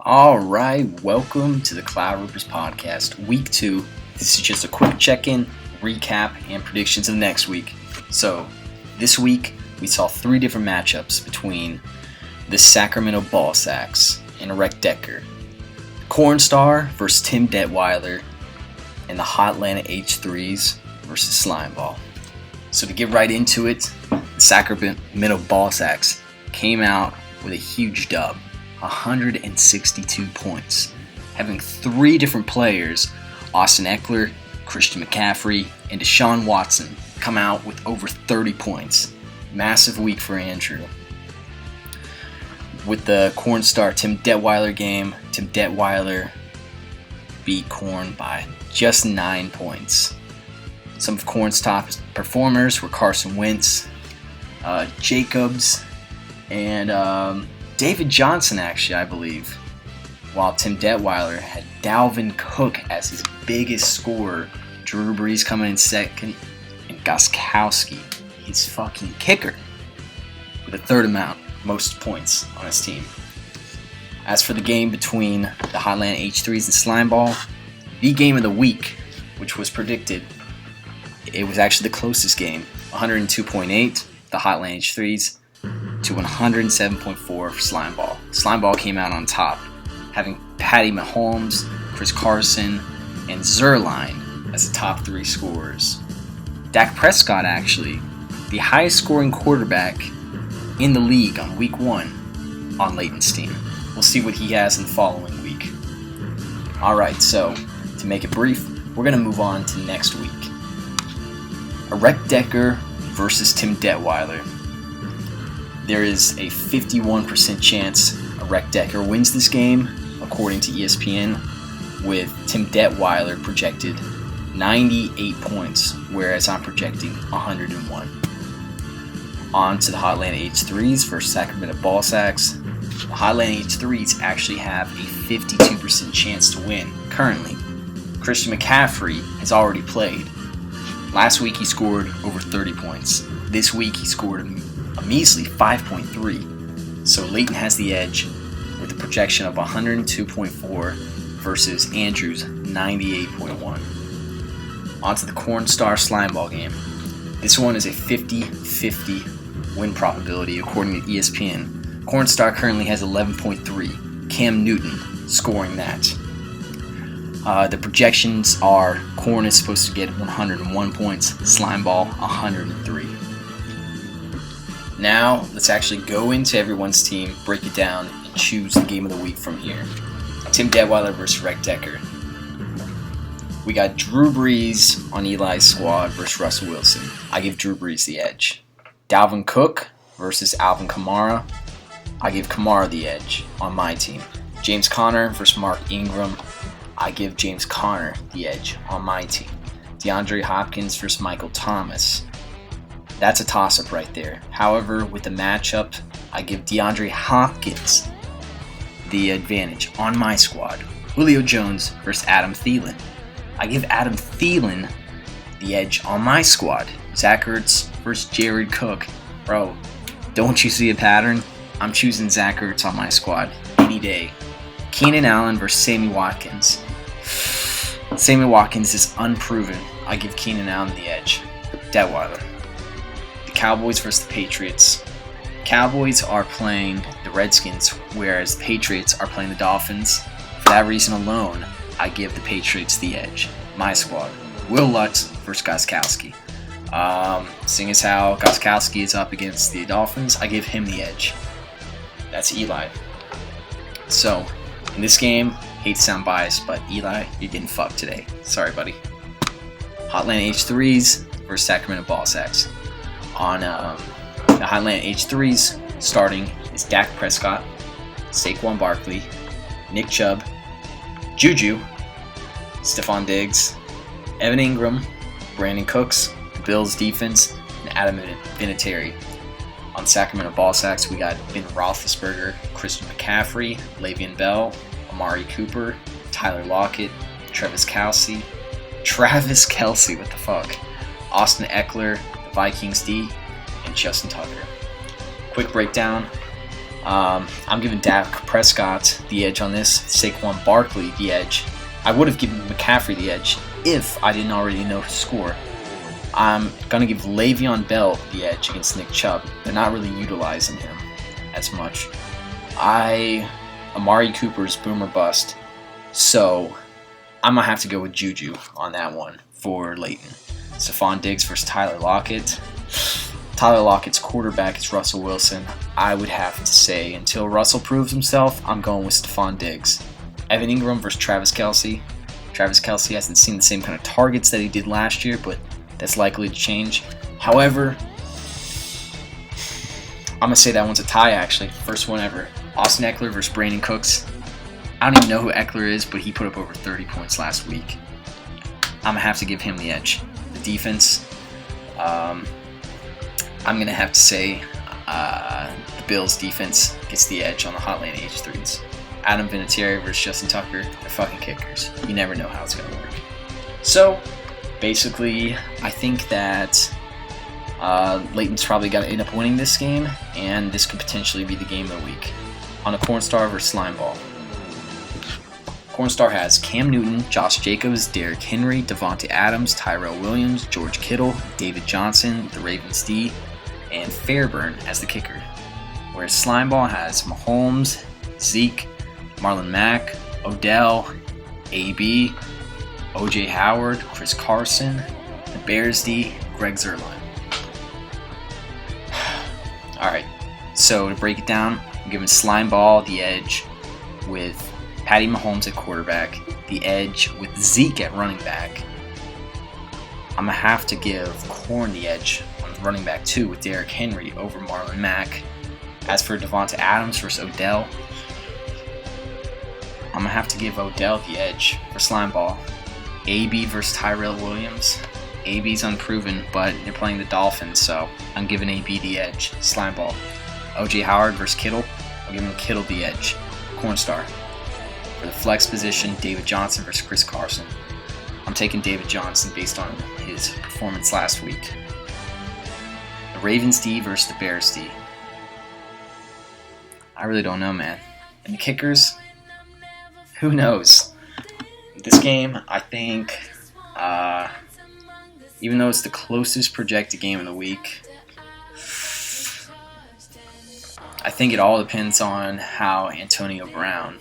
All right, welcome to the Cloud Reapers podcast, week 2. This is just a quick check-in, recap, and predictions of next week. So, this week we saw 3 different matchups between the Sacramento Ball Sacks and Erect Decker, Cornstar versus Tim Detweiler, and the Hotlanta H3s versus Slimeball. So to get right into it, the Sacramento Ball Sacks came out with a huge dub. 162 points, having 3 different players, Austin Ekeler, Christian McCaffrey, and Deshaun Watson, come out with over 30 points. Massive week for Andrew. With the Cornstar Tim Detweiler game, Tim Detweiler beat Corn by just 9 points. Some of Corn's top performers were Carson Wentz, Jacobs, and David Johnson, actually, I believe, while Tim Detweiler had Dalvin Cook as his biggest scorer, Drew Brees coming in second, and Gostkowski, his fucking kicker, with a third most points on his team. As for the game between the Hotlanta H3s and Slimeball, the game of the week, which was predicted, it was actually the closest game, 102.8, the Hotlanta H3s, to 107.4 for Slimeball. Slimeball came out on top, having Patty Mahomes, Chris Carson, and Zerline as the top 3 scorers. Dak Prescott, actually, the highest scoring quarterback in the league on week 1 on Leighton's team. We'll see what he has in the following week. Alright, so to make it brief, we're going to move on to next week. Erect Decker versus Tim Detweiler. There is a 51% chance Erect Decker wins this game, according to ESPN, with Tim Detweiler projected 98 points, whereas I'm projecting 101. On to the Hotlanta H3s versus Sacramento Ball Sacks. The Hotlanta H3s actually have a 52% chance to win currently. Christian McCaffrey has already played. Last week he scored over 30 points. This week he scored a measly 5.3, so Leighton has the edge with a projection of 102.4 versus Andrew's 98.1. On to the Cornstar Slimeball game. This one is a 50-50 win probability according to ESPN. Cornstar currently has 11.3, Cam Newton scoring that. The projections are Corn is supposed to get 101 points, Slimeball 103. Now, let's actually go into everyone's team, break it down, and choose the game of the week from here. Tim Detweiler versus Erect Decker. We got Drew Brees on Eli's squad versus Russell Wilson. I give Drew Brees the edge. Dalvin Cook versus Alvin Kamara. I give Kamara the edge on my team. James Conner versus Mark Ingram. I give James Conner the edge on my team. DeAndre Hopkins versus Michael Thomas. That's a toss-up right there. However, with the matchup, I give DeAndre Hopkins the advantage on my squad. Julio Jones versus Adam Thielen. I give Adam Thielen the edge on my squad. Zach Ertz versus Jared Cook. Bro, don't you see a pattern? I'm choosing Zach Ertz on my squad any day. Keenan Allen versus Sammy Watkins. Sammy Watkins is unproven. I give Keenan Allen the edge. Detweiler. Cowboys versus the Patriots. Cowboys are playing the Redskins, whereas the Patriots are playing the Dolphins. For that reason alone, I give the Patriots the edge. My squad. Will Lutz versus Gostkowski. Seeing as how Gostkowski is up against the Dolphins, I give him the edge. That's Eli. So, in this game, hate to sound biased, but Eli, you're getting fucked today. Sorry, buddy. Hotlanta H3s versus Sacramento Ball Sacks. On the Hotlanta H3s, starting is Dak Prescott, Saquon Barkley, Nick Chubb, Juju, Stephon Diggs, Evan Ingram, Brandon Cooks, the Bills defense, and Adam Vinatieri. On Sacramento Ball Sacks, we got Ben Roethlisberger, Christian McCaffrey, Le'Veon Bell, Amari Cooper, Tyler Lockett, Travis Kelce, what the fuck? Austin Ekeler, the Vikings D, and Justin Tucker. Quick breakdown. I'm giving Dak Prescott the edge on this, Saquon Barkley the edge. I would have given McCaffrey the edge if I didn't already know his score. I'm going to give Le'Veon Bell the edge against Nick Chubb. They're not really utilizing him as much. Amari Cooper's boom or bust, so I'm going to have to go with Juju on that one for Leighton. Stephon Diggs versus Tyler Lockett. Tyler Lockett's quarterback is Russell Wilson. I would have to say, until Russell proves himself, I'm going with Stephon Diggs. Evan Ingram versus Travis Kelce. Travis Kelce hasn't seen the same kind of targets that he did last year, but that's likely to change. However, I'm going to say that one's a tie, actually. First one ever. Austin Eckler versus Brandon Cooks. I don't even know who Eckler is, but he put up over 30 points last week. I'm going to have to give him the edge. The defense, I'm going to have to say the Bills' defense gets the edge on the Hotline H3s. Adam Vinatieri versus Justin Tucker, they're fucking kickers. You never know how it's going to work. So, basically, I think that Leighton's probably going to end up winning this game, and this could potentially be the game of the week. On a Cornstar versus Slimeball. Cornstar has Cam Newton, Josh Jacobs, Derrick Henry, Devontae Adams, Tyrell Williams, George Kittle, David Johnson, the Ravens D, and Fairburn as the kicker. Whereas Slimeball has Mahomes, Zeke, Marlon Mack, Odell, AB, OJ Howard, Chris Carson, the Bears D, Greg Zuerlein. Alright, so to break it down, I'm giving Slimeball the edge with Patty Mahomes at quarterback, the edge with Zeke at running back. I'm going to have to give Corn the edge on running back 2 with Derrick Henry over Marlon Mack. As for Devontae Adams versus Odell, I'm going to have to give Odell the edge for Slimeball. AB versus Tyrell Williams. AB's unproven, but they're playing the Dolphins, so I'm giving AB the edge. Slimeball. OJ Howard versus Kittle. I'm giving Kittle the edge. Cornstar. For the flex position, David Johnson versus Chris Carson. I'm taking David Johnson based on his performance last week. The Ravens D versus the Bears D. I really don't know, man. And the kickers? Who knows? This game, I think, even though it's the closest projected game of the week, I think it all depends on how Antonio Brown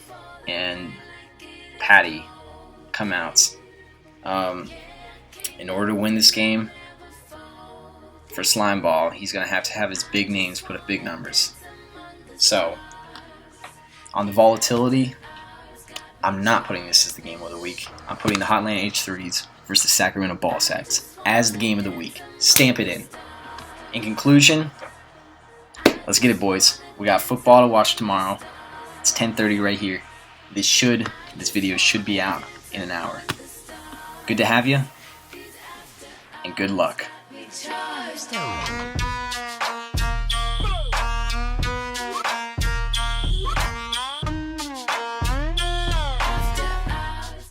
and Patty come out. In order to win this game, for Slimeball, he's going to have his big names put up big numbers. So, on the volatility, I'm not putting this as the game of the week. I'm putting the Hotline H3s versus the Sacramento Ball Sacks as the game of the week. Stamp it in. In conclusion, let's get it, boys. We got football to watch tomorrow. It's 10:30 right here. This video should be out in an hour. Good to have you, and good luck.